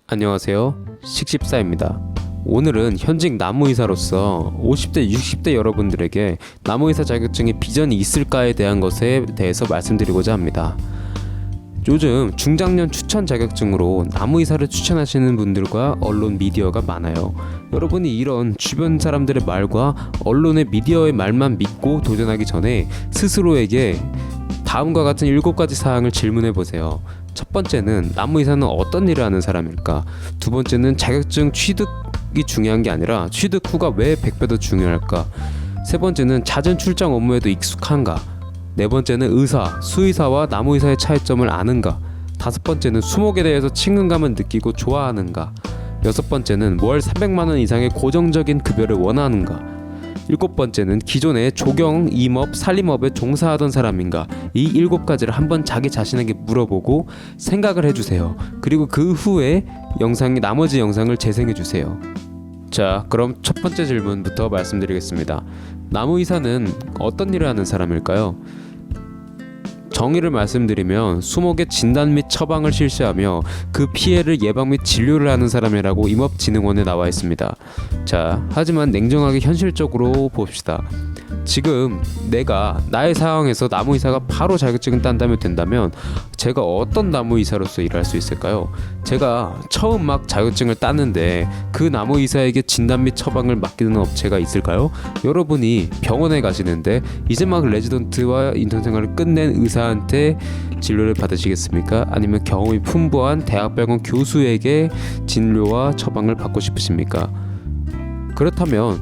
안녕하세요. 식십사입니다. 오늘은 현직 나무의사로서 50대, 60대 여러분들에게 나무의사 자격증의 비전이 있을까에 대한 것에 대해서 말씀드리고자 합니다. 요즘 중장년 추천 자격증으로 나무의사를 추천하시는 분들과 언론 미디어가 많아요. 여러분이 이런 주변 사람들의 말과 언론의 미디어의 말만 믿고 도전하기 전에 스스로에게 다음과 같은 7가지 사항을 질문해 보세요. 첫 번째는 나무의사는 어떤 일을 하는 사람일까? 두 번째는 자격증 취득이 중요한 게 아니라 취득 후가 왜 100배 더 중요할까? 세 번째는 잦은 출장 업무에도 익숙한가? 네 번째는 의사, 수의사와 나무의사의 차이점을 아는가? 다섯 번째는 수목에 대해서 친근감을 느끼고 좋아하는가? 여섯 번째는 월 300만 원 이상의 고정적인 급여를 원하는가? 일곱 번째는 기존에 조경, 임업, 살림업에 종사하던 사람인가? 이 7가지를 한번 자기 자신에게 물어보고 생각을 해주세요. 그리고 그 후에 나머지 영상을 재생해주세요. 자, 그럼 첫 번째 질문부터 말씀드리겠습니다. 나무의사는 어떤 일을 하는 사람일까요? 정의를 말씀드리면 수목의 진단 및 처방을 실시하며 그 피해를 예방 및 진료를 하는 사람이라고 임업진흥원에 나와 있습니다. 자, 하지만 냉정하게 현실적으로 봅시다. 지금 내가 나의 상황에서 나무의사가 바로 자격증을 딴다면 된다면 제가 어떤 나무의사로서 일할 수 있을까요? 제가 처음 막 자격증을 땄는데 그 나무의사에게 진단 및 처방을 맡기는 업체가 있을까요? 여러분이 병원에 가시는데 이제 막 레지던트와 인턴 생활을 끝낸 의사한테 진료를 받으시겠습니까? 아니면 경험이 풍부한 대학병원 교수에게 진료와 처방을 받고 싶으십니까? 그렇다면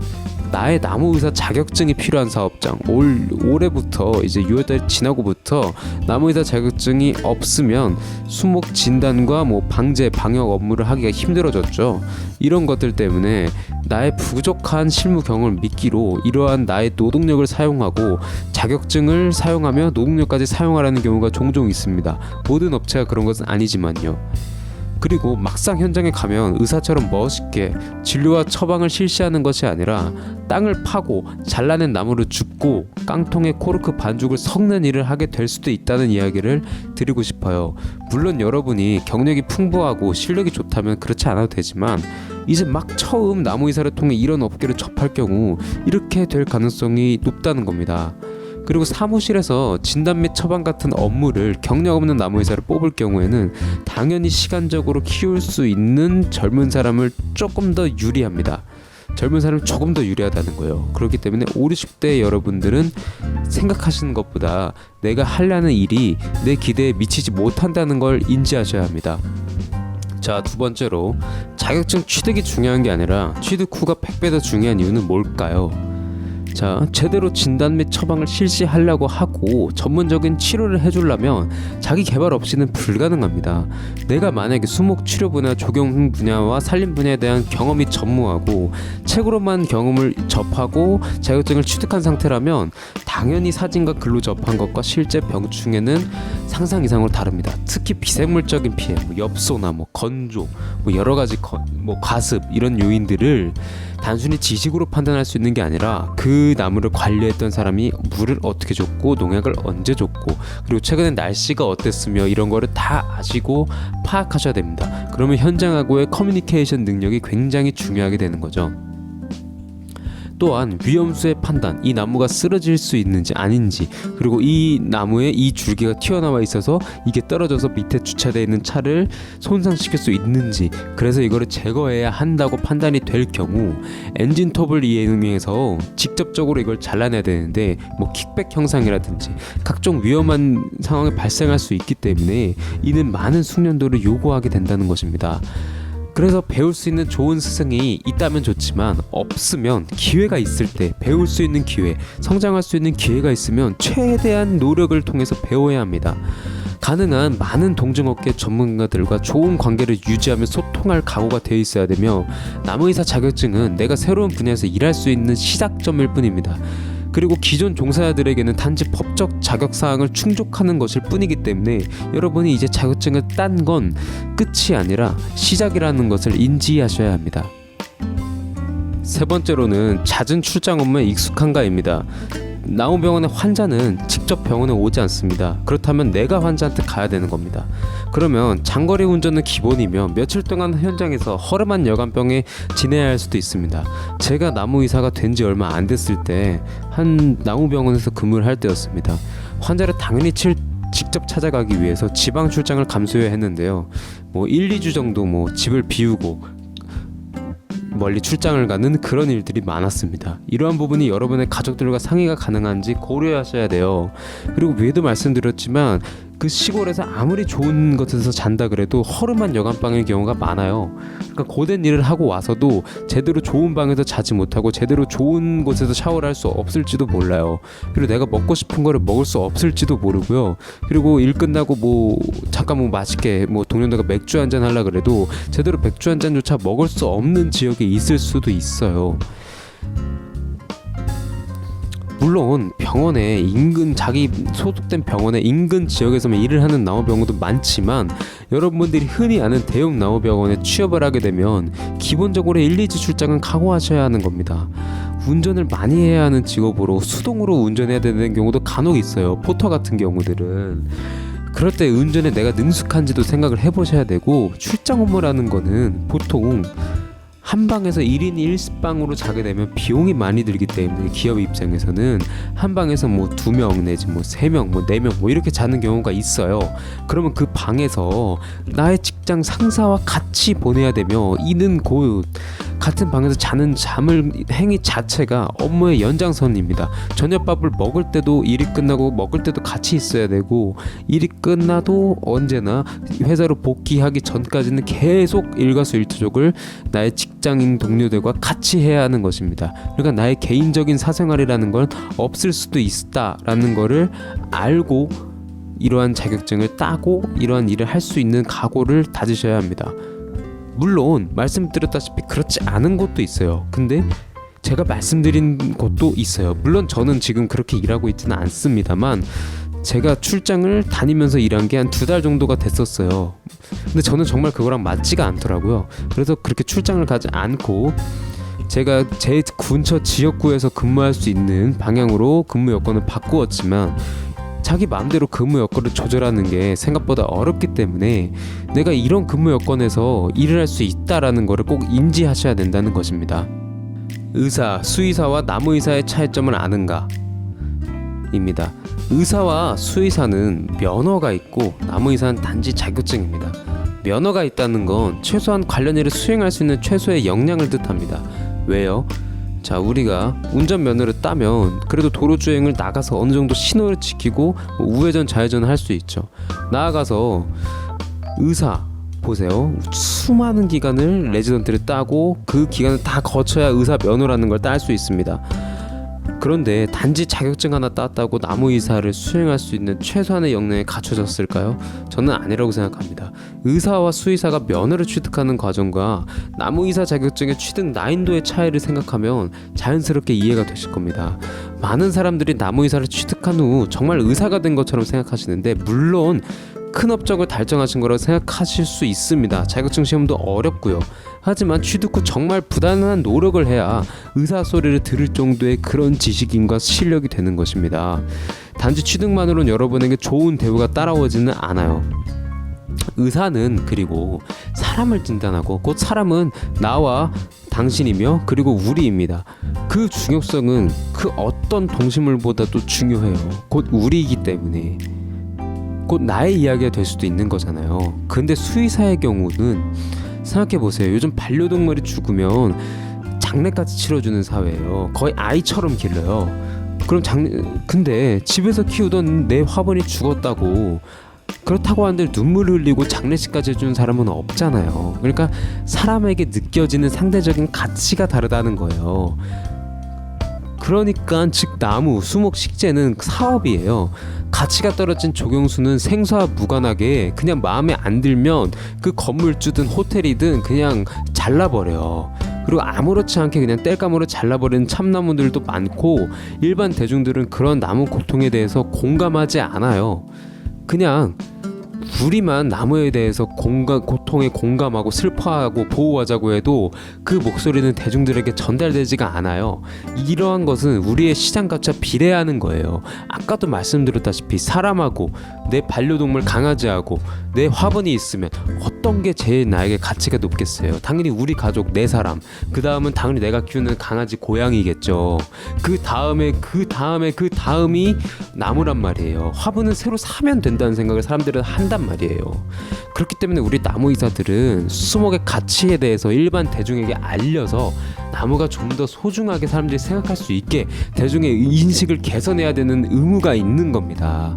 나의 나무의사 자격증이 필요한 사업장, 올해부터 이제 6월달 지나고부터 나무의사 자격증이 없으면 수목 진단과 방제, 방역 업무를 하기가 힘들어졌죠. 이런 것들 때문에 나의 부족한 실무 경험을 미끼로 이러한 나의 노동력을 사용하고 자격증을 사용하며 노동력까지 사용하라는 경우가 종종 있습니다. 모든 업체가 그런 것은 아니지만요. 그리고 막상 현장에 가면 의사처럼 멋있게 진료와 처방을 실시하는 것이 아니라 땅을 파고 잘라낸 나무를 줍고 깡통에 코르크 반죽을 섞는 일을 하게 될 수도 있다는 이야기를 드리고 싶어요. 물론 여러분이 경력이 풍부하고 실력이 좋다면 그렇지 않아도 되지만 이제 막 처음 나무의사를 통해 이런 업계를 접할 경우 이렇게 될 가능성이 높다는 겁니다. 그리고 사무실에서 진단 및 처방 같은 업무를 경력 없는 나무의사를 뽑을 경우에는 당연히 시간적으로 키울 수 있는 젊은 사람을 조금 더 유리합니다. 젊은 사람이 조금 더 유리하다는 거예요. 그렇기 때문에 50, 60대 여러분들은 생각하시는 것보다 내가 하려는 일이 내 기대에 미치지 못한다는 걸 인지하셔야 합니다. 자, 두 번째로 자격증 취득이 중요한 게 아니라 취득 후가 100배 더 중요한 이유는 뭘까요? 자, 제대로 진단 및 처방을 실시하려고 하고 전문적인 치료를 해주려면 자기 개발 없이는 불가능합니다. 내가 만약에 수목 치료 분야, 조경 분야와 살림 분야에 대한 경험이 전무하고 책으로만 경험을 접하고 자격증을 취득한 상태라면 당연히 사진과 글로 접한 것과 실제 병충해는 상상 이상으로 다릅니다. 특히 비생물적인 피해, 엽소나 건조, 여러 가지 과습 이런 요인들을 단순히 지식으로 판단할 수 있는 게 아니라 그 나무를 관리했던 사람이 물을 어떻게 줬고 농약을 언제 줬고 그리고 최근에 날씨가 어땠으며 이런 거를 다 아시고 파악하셔야 됩니다. 그러면 현장하고의 커뮤니케이션 능력이 굉장히 중요하게 되는 거죠. 또한 위험수의 판단, 이 나무가 쓰러질 수 있는지 아닌지, 그리고 이 나무에 이 줄기가 튀어나와 있어서 이게 떨어져서 밑에 주차되어 있는 차를 손상시킬 수 있는지, 그래서 이거를 제거해야 한다고 판단이 될 경우 엔진톱을 이용해서 직접적으로 이걸 잘라내야 되는데 킥백 형상이라든지 각종 위험한 상황이 발생할 수 있기 때문에 이는 많은 숙련도를 요구하게 된다는 것입니다. 그래서 배울 수 있는 좋은 스승이 있다면 좋지만 없으면 기회가 있을 때 배울 수 있는 기회, 성장할 수 있는 기회가 있으면 최대한 노력을 통해서 배워야 합니다. 가능한 많은 동종업계 전문가들과 좋은 관계를 유지하며 소통할 각오가 되어 있어야 되며 나무의사 자격증은 내가 새로운 분야에서 일할 수 있는 시작점일 뿐입니다. 그리고 기존 종사자들에게는 단지 법적 자격사항을 충족하는 것일 뿐이기 때문에 여러분이 이제 자격증을 딴 건 끝이 아니라 시작이라는 것을 인지하셔야 합니다. 세 번째로는 잦은 출장 업무에 익숙한가입니다. 나무병원의 환자는 직접 병원에 오지 않습니다. 그렇다면 내가 환자한테 가야 되는 겁니다. 그러면 장거리 운전은 기본이며 며칠 동안 현장에서 허름한 여간병에 지내야 할 수도 있습니다. 제가 나무의사가 된 지 얼마 안 됐을 때 한 나무병원에서 근무를 할 때였습니다. 환자를 당연히 직접 찾아가기 위해서 지방 출장을 감수해야 했는데요. 1, 2주 정도 집을 비우고 멀리 출장을 가는 그런 일들이 많았습니다. 이러한 부분이 여러분의 가족들과 상의가 가능한지 고려하셔야 돼요. 그리고 위에도 말씀드렸지만 그 시골에서 아무리 좋은 곳에서 잔다 그래도 허름한 여간방일 경우가 많아요. 그러니까 고된 일을 하고 와서도 제대로 좋은 방에서 자지 못하고 제대로 좋은 곳에서 샤워를 할 수 없을지도 몰라요. 그리고 내가 먹고 싶은 거를 먹을 수 없을지도 모르고요. 그리고 일 끝나고 잠깐 맛있게 동료들과 맥주 한잔 하려 그래도 제대로 맥주 한 잔조차 먹을 수 없는 지역에 있을 수도 있어요. 물론 병원에 인근 자기 소속된 병원에 인근 지역에서만 일을 하는 나무병원도 많지만 여러분들이 흔히 아는 대형 나무병원에 취업을 하게 되면 기본적으로 1, 2주 출장은 각오하셔야 하는 겁니다. 운전을 많이 해야 하는 직업으로 수동으로 운전해야 되는 경우도 간혹 있어요. 포터 같은 경우들은. 그럴 때 운전에 내가 능숙한지도 생각을 해보셔야 되고, 출장 업무라는 거는 보통 한 방에서 1인 1방으로 자게 되면 비용이 많이 들기 때문에 기업 입장에서는 한 방에서 2명 내지 3명 4명 이렇게 자는 경우가 있어요. 그러면 그 방에서 나의 직장 상사와 같이 보내야 되며 이는 곧 같은 방에서 자는 행위 자체가 업무의 연장선입니다. 저녁밥을 먹을 때도 일이 끝나고 먹을 때도 같이 있어야 되고, 일이 끝나도 언제나 회사로 복귀하기 전까지는 계속 일과수일투족을 나의 직장인 동료들과 같이 해야 하는 것입니다. 그러니까 나의 개인적인 사생활이라는 건 없을 수도 있다라는 거를 알고 이러한 자격증을 따고 이러한 일을 할 수 있는 각오를 다지셔야 합니다. 물론 말씀드렸다시피 그렇지 않은 곳도 있어요. 근데 제가 말씀드린 곳도 있어요. 물론 저는 지금 그렇게 일하고 있지는 않습니다만 제가 출장을 다니면서 일한 게 한 2달 정도가 됐었어요. 근데 저는 정말 그거랑 맞지가 않더라고요. 그래서 그렇게 출장을 가지 않고 제가 제 근처 지역구에서 근무할 수 있는 방향으로 근무 여건을 바꾸었지만 자기 마음대로 근무 여건을 조절하는 게 생각보다 어렵기 때문에 내가 이런 근무 여건에서 일을 할 수 있다라는 거를 꼭 인지하셔야 된다는 것입니다. 의사, 수의사와 나무의사의 차이점을 아는가? 입니다. 의사와 수의사는 면허가 있고 나무의사는 단지 자격증입니다. 면허가 있다는 건 최소한 관련 일을 수행할 수 있는 최소의 역량을 뜻합니다. 왜요? 자, 우리가 운전면허를 따면 그래도 도로주행을 나가서 어느 정도 신호를 지키고 우회전 좌회전을 할 수 있죠. 나아가서 의사 보세요. 수많은 기간을 레지던트를 따고 그 기간을 다 거쳐야 의사 면허라는 걸 딸 수 있습니다. 그런데 단지 자격증 하나 땄다고 나무의사를 수행할 수 있는 최소한의 역량이 갖춰졌을까요? 저는 아니라고 생각합니다. 의사와 수의사가 면허를 취득하는 과정과 나무의사 자격증의 취득 난이도의 차이를 생각하면 자연스럽게 이해가 되실 겁니다. 많은 사람들이 나무의사를 취득한 후 정말 의사가 된 것처럼 생각하시는데, 물론 큰 업적을 달성하신 거라고 생각하실 수 있습니다. 자격증 시험도 어렵고요. 하지만 취득 후 정말 부단한 노력을 해야 의사 소리를 들을 정도의 그런 지식인과 실력이 되는 것입니다. 단지 취득만으로는 여러분에게 좋은 대우가 따라오지는 않아요. 의사는 그리고 사람을 진단하고, 곧 사람은 나와 당신이며 그리고 우리입니다. 그 중요성은 그 어떤 동식물보다도 중요해요. 곧 우리이기 때문에 곧 나의 이야기가 될 수도 있는 거잖아요. 근데 수의사의 경우는 생각해보세요. 요즘 반려동물이 죽으면 장례까지 치러주는 사회예요. 거의 아이처럼 길러요. 그럼 근데 집에서 키우던 내 화분이 죽었다고 그렇다고 한들 눈물을 흘리고 장례식까지 해주는 사람은 없잖아요. 그러니까 사람에게 느껴지는 상대적인 가치가 다르다는 거예요. 그러니까 즉 나무, 수목, 식재는 사업이에요. 가치가 떨어진 조경수는 생사와 무관하게 그냥 마음에 안 들면 그 건물주든 호텔이든 그냥 잘라버려요. 그리고 아무렇지 않게 그냥 땔감으로 잘라버리는 참나무들도 많고, 일반 대중들은 그런 나무 고통에 대해서 공감하지 않아요. 그냥 우리만 나무에 대해서 고통에 공감하고 슬퍼하고 보호하자고 해도 그 목소리는 대중들에게 전달되지가 않아요. 이러한 것은 우리의 시장 가치와 비례하는 거예요. 아까도 말씀드렸다시피 사람하고 내 반려동물 강아지하고 내 화분이 있으면 어떤 게 제일 나에게 가치가 높겠어요? 당연히 우리 가족, 내 사람. 그 다음은 당연히 내가 키우는 강아지, 고양이겠죠. 그 다음이 나무란 말이에요. 화분은 새로 사면 된다는 생각을 사람들은 한단 말이에요. 그렇기 때문에 우리 나무의사들은 수목의 가치에 대해서 일반 대중에게 알려서 나무가 좀 더 소중하게 사람들이 생각할 수 있게 대중의 인식을 개선해야 되는 의무가 있는 겁니다.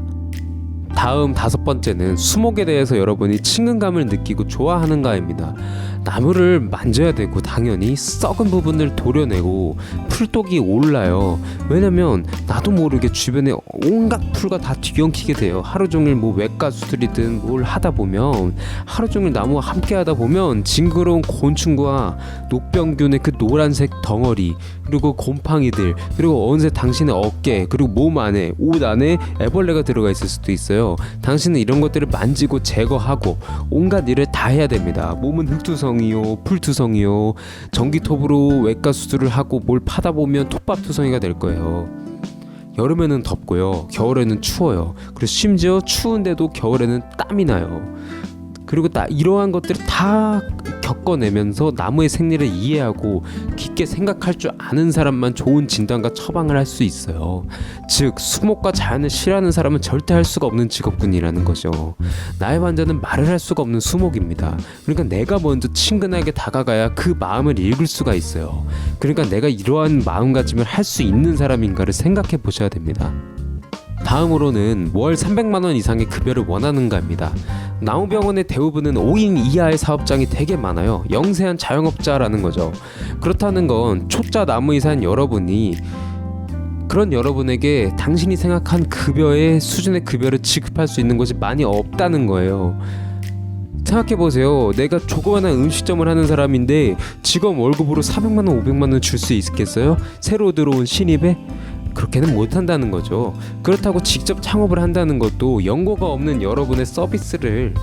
다음 5번째는 수목에 대해서 여러분이 친근감을 느끼고 좋아하는가입니다. 나무를 만져야 되고 당연히 썩은 부분을 도려내고 풀독이 올라요. 왜냐면 나도 모르게 주변에 온갖 풀과 다 뒤엉키게 돼요. 하루 종일 뭐 외과수술이든 뭘 하다 보면 하루 종일 나무와 함께 하다 보면 징그러운 곤충과 녹병균의 그 노란색 덩어리, 그리고 곰팡이들, 그리고 어느새 당신의 어깨, 그리고 몸 안에, 옷 안에 애벌레가 들어가 있을 수도 있어요. 당신은 이런 것들을 만지고 제거하고 온갖 일을 다 해야 됩니다. 몸은 흙투성이요, 풀투성이요, 전기톱으로 외과 수술을 하고 뭘 파다 보면 톱밥투성이가 될 거예요. 여름에는 덥고요, 겨울에는 추워요. 그리고 심지어 추운데도 겨울에는 땀이 나요. 그리고 이러한 것들을 다 겪어내면서 나무의 생리를 이해하고 깊게 생각할 줄 아는 사람만 좋은 진단과 처방을 할 수 있어요. 즉 수목과 자연을 싫어하는 사람은 절대 할 수가 없는 직업군이라는 거죠. 나의 환자는 말을 할 수가 없는 수목입니다. 그러니까 내가 먼저 친근하게 다가가야 그 마음을 읽을 수가 있어요. 그러니까 내가 이러한 마음가짐을 할 수 있는 사람인가를 생각해 보셔야 됩니다. 다음으로는 월 300만원 이상의 급여를 원하는가입니다. 나무병원의 대부분은 5인 이하의 사업장이 되게 많아요. 영세한 자영업자라는 거죠. 그렇다는 건 초짜 나무의사인 여러분이 그런 여러분에게 당신이 생각한 급여의 수준의 급여를 지급할 수 있는 것이 많이 없다는 거예요. 생각해보세요. 내가 조그마한 음식점을 하는 사람인데 직원 월급으로 400만원 500만원 줄 수 있겠어요? 새로 들어온 신입에? 그렇게는 못한다는 거죠. 그렇다고 직접 창업을 한다는 것도 연고가 없는 여러분의 서비스를,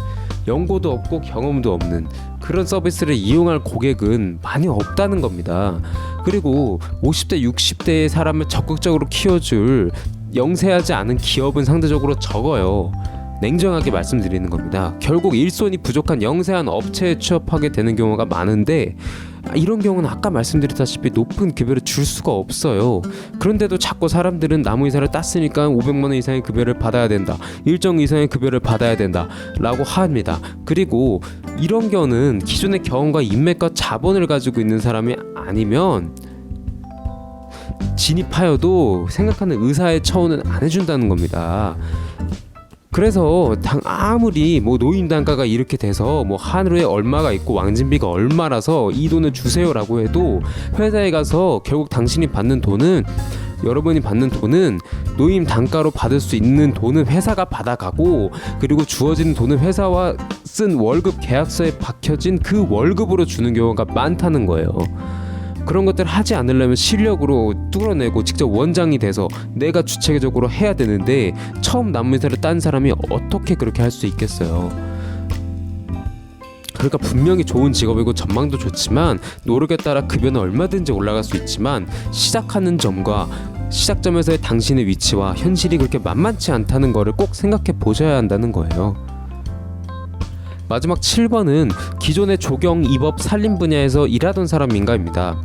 연고도 없고 경험도 없는 그런 서비스를 이용할 고객은 많이 없다는 겁니다. 그리고 50대 60대의 사람을 적극적으로 키워줄 영세하지 않은 기업은 상대적으로 적어요. 냉정하게 말씀드리는 겁니다. 결국 일손이 부족한 영세한 업체에 취업하게 되는 경우가 많은데 이런 경우는 아까 말씀드렸다시피 높은 급여를 줄 수가 없어요. 그런데도 자꾸 사람들은 나무의사를 땄으니까 500만원 이상의 급여를 받아야 된다, 일정 이상의 급여를 받아야 된다 라고 합니다. 그리고 이런 경우는 기존의 경험과 인맥과 자본을 가지고 있는 사람이 아니면 진입하여도 생각하는 의사의 처우는 안 해준다는 겁니다. 그래서 아무리 뭐 노인 단가가 이렇게 돼서 뭐 한우에 얼마가 있고 왕진비가 얼마라서 이 돈을 주세요라고 해도 회사에 가서 결국 당신이 받는 돈은, 여러분이 받는 돈은 노임 단가로 받을 수 있는 돈은 회사가 받아가고, 그리고 주어진 돈은 회사와 쓴 월급 계약서에 박혀진 그 월급으로 주는 경우가 많다는 거예요. 그런 것들을 하지 않으려면 실력으로 뚫어내고 직접 원장이 돼서 내가 주체적으로 해야 되는데 처음 나무의사를 딴 사람이 어떻게 그렇게 할 수 있겠어요. 그러니까 분명히 좋은 직업이고 전망도 좋지만 노력에 따라 급여는 얼마든지 올라갈 수 있지만 시작하는 점과 시작점에서의 당신의 위치와 현실이 그렇게 만만치 않다는 거를 꼭 생각해 보셔야 한다는 거예요. 마지막 7번은 기존의 조경, 입업, 산림 분야에서 일하던 사람인가입니다.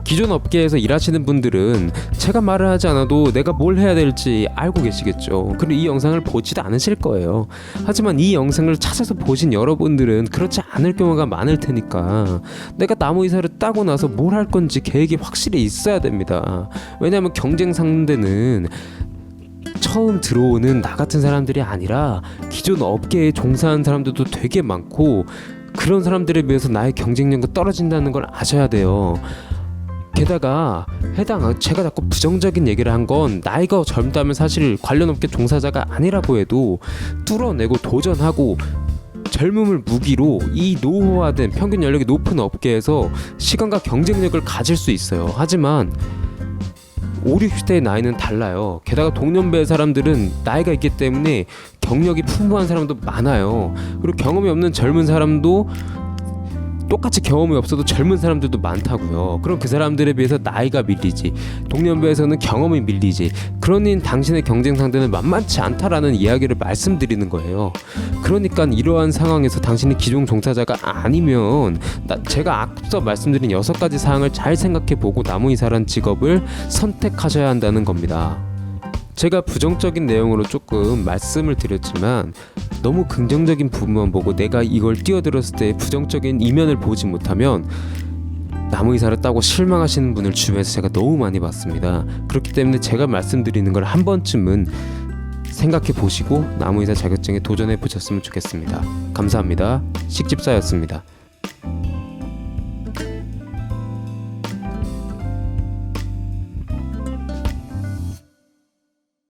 기존 업계에서 일하시는 분들은 제가 말을 하지 않아도 내가 뭘 해야 될지 알고 계시겠죠. 그리고 이 영상을 보지도 않으실 거예요. 하지만 이 영상을 찾아서 보신 여러분들은 그렇지 않을 경우가 많을 테니까 내가 나무의사를 따고 나서 뭘 할 건지 계획이 확실히 있어야 됩니다. 왜냐하면 경쟁 상대는 처음 들어오는 나 같은 사람들이 아니라 기존 업계에 종사하는 사람들도 되게 많고, 그런 사람들에 비해서 나의 경쟁력이 떨어진다는 걸 아셔야 돼요. 게다가 제가 자꾸 부정적인 얘기를 한 건 나이가 젊다면 사실 관련 업계 종사자가 아니라고 해도 뚫어내고 도전하고 젊음을 무기로 이 노후화된 평균 연령이 높은 업계에서 시간과 경쟁력을 가질 수 있어요. 하지만 5, 60대의 나이는 달라요. 게다가 동년배의 사람들은 나이가 있기 때문에 경력이 풍부한 사람도 많아요. 그리고 경험이 없는 젊은 사람도 똑같이 경험이 없어도 젊은 사람들도 많다고요. 그럼 그 사람들에 비해서 나이가 밀리지, 동년배에서는 경험이 밀리지. 그러니 당신의 경쟁 상대는 만만치 않다라는 이야기를 말씀드리는 거예요. 그러니까 이러한 상황에서 당신이 기종 종사자가 아니면 제가 앞서 말씀드린 6가지 사항을 잘 생각해보고 나무이사란 직업을 선택하셔야 한다는 겁니다. 제가 부정적인 내용으로 조금 말씀을 드렸지만 너무 긍정적인 부분만 보고 내가 이걸 뛰어들었을 때 부정적인 이면을 보지 못하면 나무이사를 따고 실망하시는 분을 주변에서 제가 너무 많이 봤습니다. 그렇기 때문에 제가 말씀드리는 걸 한 번쯤은 생각해 보시고 나무이사 자격증에 도전해 보셨으면 좋겠습니다. 감사합니다. 식집사였습니다.